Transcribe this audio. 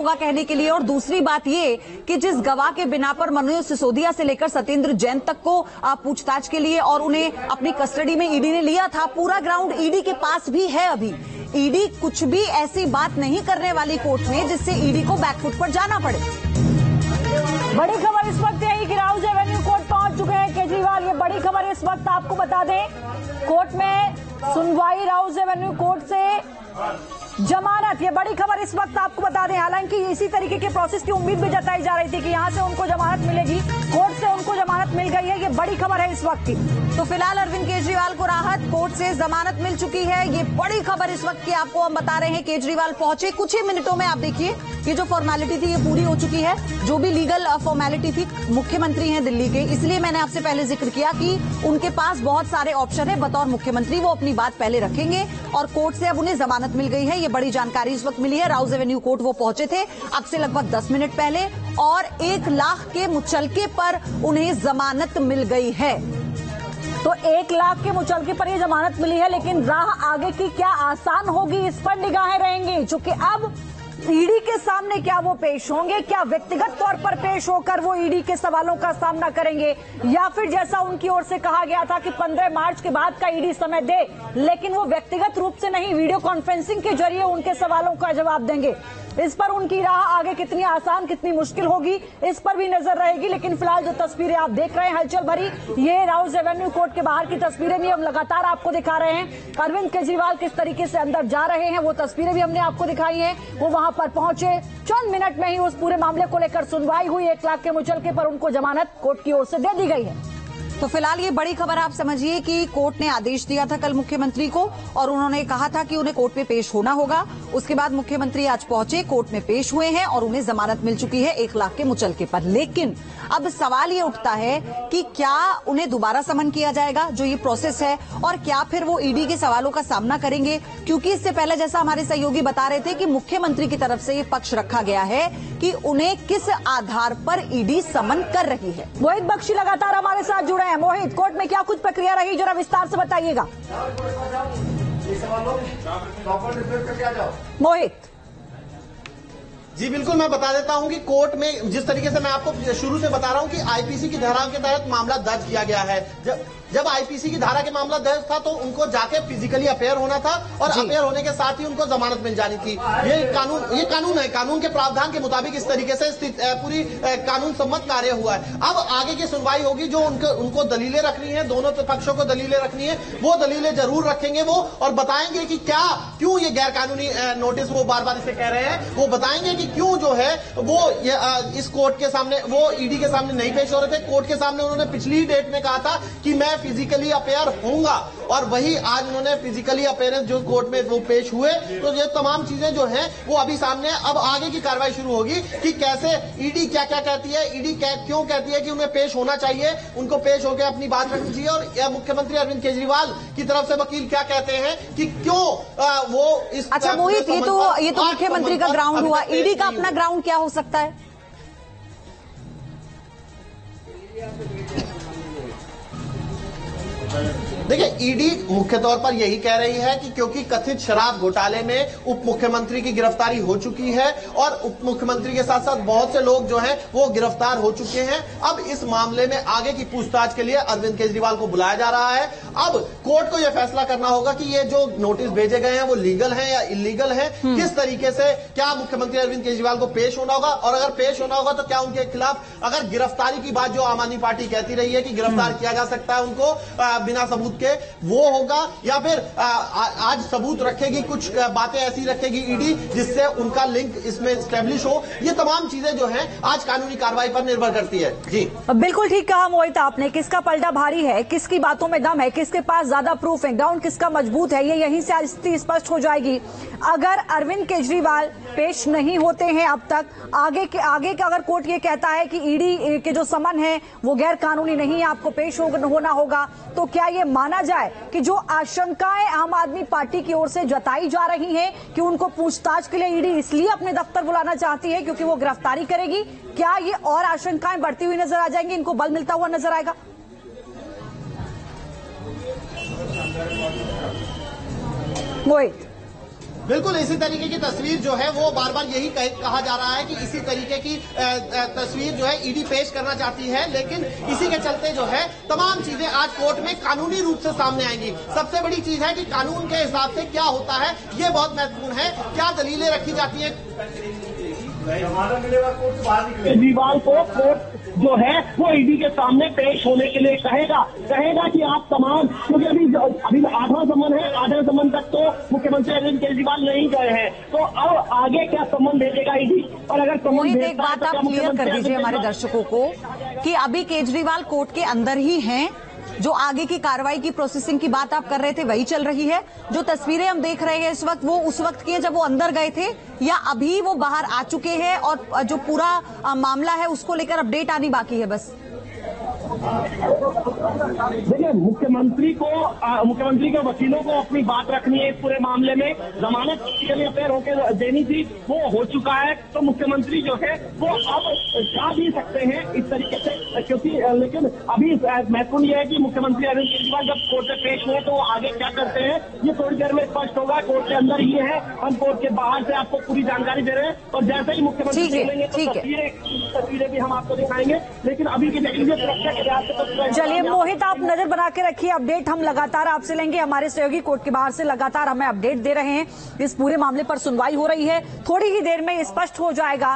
होगा कहने के लिए। और दूसरी बात ये कि जिस गवाह के बिना पर मनोज सिसोदिया से लेकर सत्येंद्र जैन तक को पूछताछ के लिए और उन्हें अपनी कस्टडी में ईडी ने लिया था, पूरा ग्राउंड ईडी के पास भी है। अभी ईडी कुछ भी ऐसी बात नहीं करने वाली कोर्ट में जिससे ईडी को बैकफुट पर जाना पड़े। बड़ी खबर इस वक्त यही कि राउज एवेन्यू कोर्ट पहुंच चुके हैं केजरीवाल। ये बड़ी खबर इस वक्त आपको बता दें, कोर्ट में सुनवाई राउज एवेन्यू कोर्ट से जमानत, ये बड़ी खबर इस वक्त आपको बता दें। हालांकि इसी तरीके के प्रोसेस की उम्मीद भी जताई जा रही थी कि यहां से उनको जमानत मिलेगी, कोर्ट से उनको जमानत मिल गई है। ये बड़ी खबर है इस वक्त की। तो फिलहाल अरविंद केजरीवाल को राहत, कोर्ट से जमानत मिल चुकी है। ये बड़ी खबर इस वक्त की आपको हम बता रहे हैं। केजरीवाल पहुंचे कुछ ही मिनटों में, आप देखिए ये जो फॉर्मेलिटी थी ये पूरी हो चुकी है। जो भी लीगल फॉर्मेलिटी थी, मुख्यमंत्री हैं दिल्ली के, इसलिए मैंने आपसे पहले जिक्र किया कि उनके पास बहुत सारे ऑप्शन है। बतौर मुख्यमंत्री वो अपनी बात पहले रखेंगे और कोर्ट से अब उन्हें जमानत मिल गई है। ये बड़ी जानकारी इस वक्त मिली है। राउज एवेन्यू कोर्ट वो पहुंचे थे अब से लगभग 10 मिनट पहले और 1 लाख के मुचलके पर उन्हें जमानत मिल गई है। तो 1 लाख के मुचलके पर ये जमानत मिली है, लेकिन राह आगे की क्या आसान होगी, इस पर निगाहें रहेंगी। चूंकि अब ईडी के सामने क्या वो पेश होंगे, क्या व्यक्तिगत तौर पर पेश होकर वो ईडी के सवालों का सामना करेंगे, या फिर जैसा उनकी ओर से कहा गया था कि 15 मार्च के बाद का ईडी समय दे, लेकिन वो व्यक्तिगत रूप से नहीं, वीडियो कॉन्फ्रेंसिंग के जरिए उनके सवालों का जवाब देंगे। इस पर उनकी राह आगे कितनी आसान कितनी मुश्किल होगी, इस पर भी नजर रहेगी। लेकिन फिलहाल जो तस्वीरें आप देख रहे हैं हलचल भरी, ये राउज एवेन्यू कोर्ट के बाहर की तस्वीरें भी हम लगातार आपको दिखा रहे हैं। अरविंद केजरीवाल किस तरीके से अंदर जा रहे हैं वो तस्वीरें भी हमने आपको दिखाई हैं। वो वहां पर पहुंचे, चंद मिनट में ही उस पूरे मामले को लेकर सुनवाई हुई। 1 लाख के मुचलके पर उनको जमानत कोर्ट की ओर से दे दी गई है। तो फिलहाल ये बड़ी खबर आप समझिए कि कोर्ट ने आदेश दिया था कल मुख्यमंत्री को और उन्होंने कहा था कि उन्हें कोर्ट में पेश होना होगा। उसके बाद मुख्यमंत्री आज पहुंचे, कोर्ट में पेश हुए हैं और उन्हें जमानत मिल चुकी है 1 लाख के मुचलके पर। लेकिन अब सवाल ये उठता है कि क्या उन्हें दोबारा समन किया जाएगा, जो ये प्रोसेस है, और क्या फिर वो ईडी के सवालों का सामना करेंगे। क्योंकि इससे पहले जैसा हमारे सहयोगी बता रहे थे कि मुख्यमंत्री की तरफ से ये पक्ष रखा गया है कि उन्हें किस आधार पर ईडी समन कर रही है। मोहित बख्शी लगातार हमारे साथ जुड़े हैं। मोहित, कोर्ट में क्या कुछ प्रक्रिया रही, जरा विस्तार से बताइएगा। मोहित जी बिल्कुल, मैं बता देता हूं कि कोर्ट में जिस तरीके से मैं आपको शुरू से बता रहा हूं कि आईपीसी की धारा के तहत मामला दर्ज किया गया है। जब आईपीसी की धारा के मामला दर्ज था तो उनको जाके फिजिकली अपेयर होना था और अपेयर होने के साथ ही उनको जमानत मिल जानी थी। ये कानून है, कानून के प्रावधान के मुताबिक इस तरीके से पूरी कानून सम्मत कार्य हुआ है। अब आगे की सुनवाई होगी, जो उनको दलीलें रखनी है, दोनों पक्षों को दलीलें रखनी है, वो दलीलें जरूर रखेंगे वो, और बताएंगे कि क्यों ये गैर कानूनी नोटिस वो बार बार इसे कह रहे हैं। वो बताएंगे कि क्यों जो है वो इस कोर्ट के सामने, वो ईडी के सामने नहीं पेश हो रहे थे। कोर्ट के सामने उन्होंने पिछली डेट में कहा था कि मैं फिजिकली अपेयर होऊंगा, और वही आज उन्होंने फिजिकली अपेयरेंस जो कोर्ट में वो पेश हुए। तो ये तमाम चीजें जो हैं वो अभी सामने, अब आगे की कार्रवाई शुरू होगी कि कैसे ईडी क्या क्या कहती है, ईडी क्यों कहती है कि उन्हें पेश होना चाहिए, उनको पेश होकर अपनी बात रखनी चाहिए, और मुख्यमंत्री अरविंद केजरीवाल की तरफ से वकील क्या कहते हैं कि क्यों वो इस। अच्छा मोहित, ये तो मुख्यमंत्री का ग्राउंड हुआ, ईडी का अपना ग्राउंड क्या हो सकता है? देखिए, ईडी मुख्य तौर पर यही कह रही है कि क्योंकि कथित शराब घोटाले में उप मुख्यमंत्री की गिरफ्तारी हो चुकी है और उप मुख्यमंत्री के साथ साथ बहुत से लोग जो हैं वो गिरफ्तार हो चुके हैं। अब इस मामले में आगे की पूछताछ के लिए अरविंद केजरीवाल को बुलाया जा रहा है। अब कोर्ट को यह फैसला करना होगा कि ये जो नोटिस भेजे गए हैं वो लीगल हैं या इलीगल हैं, किस तरीके से, क्या मुख्यमंत्री अरविंद केजरीवाल को पेश होना होगा, और अगर पेश होना होगा तो क्या उनके खिलाफ, अगर गिरफ्तारी की बात जो आम आदमी पार्टी कहती रही है कि गिरफ्तार किया जा सकता है उनको बिना सबूत के, वो होगा, या फिर आज सबूत रखेगी, कुछ बातें ऐसी रखेगी ईडी जिससे उनका लिंक इसमें स्टैब्लिश हो। ये तमाम चीजें जो हैं आज कानूनी कार्रवाई पर निर्भर करती है। जी बिल्कुल ठीक कहा मोहित आपने, किसका पलड़ा भारी है, किसकी बातों में दम है, किसके पास ज्यादा प्रूफ है, ग्राउंड किसका मजबूत है, ये यहीं से स्थिति स्पष्ट हो जाएगी। अगर अरविंद केजरीवाल पेश नहीं होते हैं अब तक, आगे के अगर कोर्ट ये कहता है कि ईडी के जो समन है वो गैर कानूनी नहीं है, आपको पेश होना होगा, तो क्या ये माना जाए कि जो आशंकाएं आम आदमी पार्टी की ओर से जताई जा रही हैं कि उनको पूछताछ के लिए ईडी इसलिए अपने दफ्तर बुलाना चाहती है क्योंकि वो गिरफ्तारी करेगी, क्या ये और आशंकाएं बढ़ती हुई नजर आ जाएंगी, इनको बल मिलता हुआ नजर आएगा? मोहित बिल्कुल इसी तरीके की तस्वीर जो है वो बार बार यही कहा जा रहा है कि इसी तरीके की तस्वीर जो है ईडी पेश करना चाहती है, लेकिन इसी के चलते जो है तमाम चीजें आज कोर्ट में कानूनी रूप से सामने आएंगी। सबसे बड़ी चीज है कि कानून के हिसाब से क्या होता है ये बहुत महत्वपूर्ण है, क्या दलीलें रखी जाती हैं। केजरीवाल को कोर्ट जो है वो ईडी के सामने पेश होने के लिए कहेगा कि आप तमाम, क्योंकि अभी 8वां समन है, 8वें समन तक तो मुख्यमंत्री अरविंद केजरीवाल नहीं गए हैं, तो अब आगे क्या समन भेजेगा ईडी। और अगर समन एक बात आप क्लियर कर दीजिए हमारे दर्शकों को कि अभी केजरीवाल कोर्ट के अंदर ही हैं, जो आगे की कार्रवाई की प्रोसेसिंग की बात आप कर रहे थे वही चल रही है। जो तस्वीरें हम देख रहे हैं इस वक्त वो उस वक्त की है जब वो अंदर गए थे, या अभी वो बाहर आ चुके हैं और जो पूरा मामला है उसको लेकर अपडेट आनी बाकी है बस? देखिए, मुख्यमंत्री के वकीलों को अपनी बात रखनी है इस पूरे मामले में। जमानत के लिए अपेयर होकर देनी थी, वो हो चुका है, तो मुख्यमंत्री जो है वो अब जा भी सकते हैं इस तरीके से, क्योंकि लेकिन अभी महत्वपूर्ण यह है कि मुख्यमंत्री अरविंद केजरीवाल जब कोर्ट में पेश हुए तो वो आगे क्या करते हैं ये थोड़ी देर में स्पष्ट होगा। कोर्ट के अंदर ये है, हम कोर्ट के बाहर से आपको पूरी जानकारी दे रहे हैं, और जैसे ही मुख्यमंत्री निकलेंगे तो तस्वीरें भी हम आपको दिखाएंगे। लेकिन अभी की देखिए सुरक्षा के लिहाज से। चलिए मोहित, आप नजर बना के रखिए, अपडेट हम लगातार आपसे लेंगे। हमारे सहयोगी कोर्ट के बाहर से लगातार हमें अपडेट दे रहे हैं। इस पूरे मामले पर सुनवाई हो रही है, थोड़ी ही देर में स्पष्ट हो जाएगा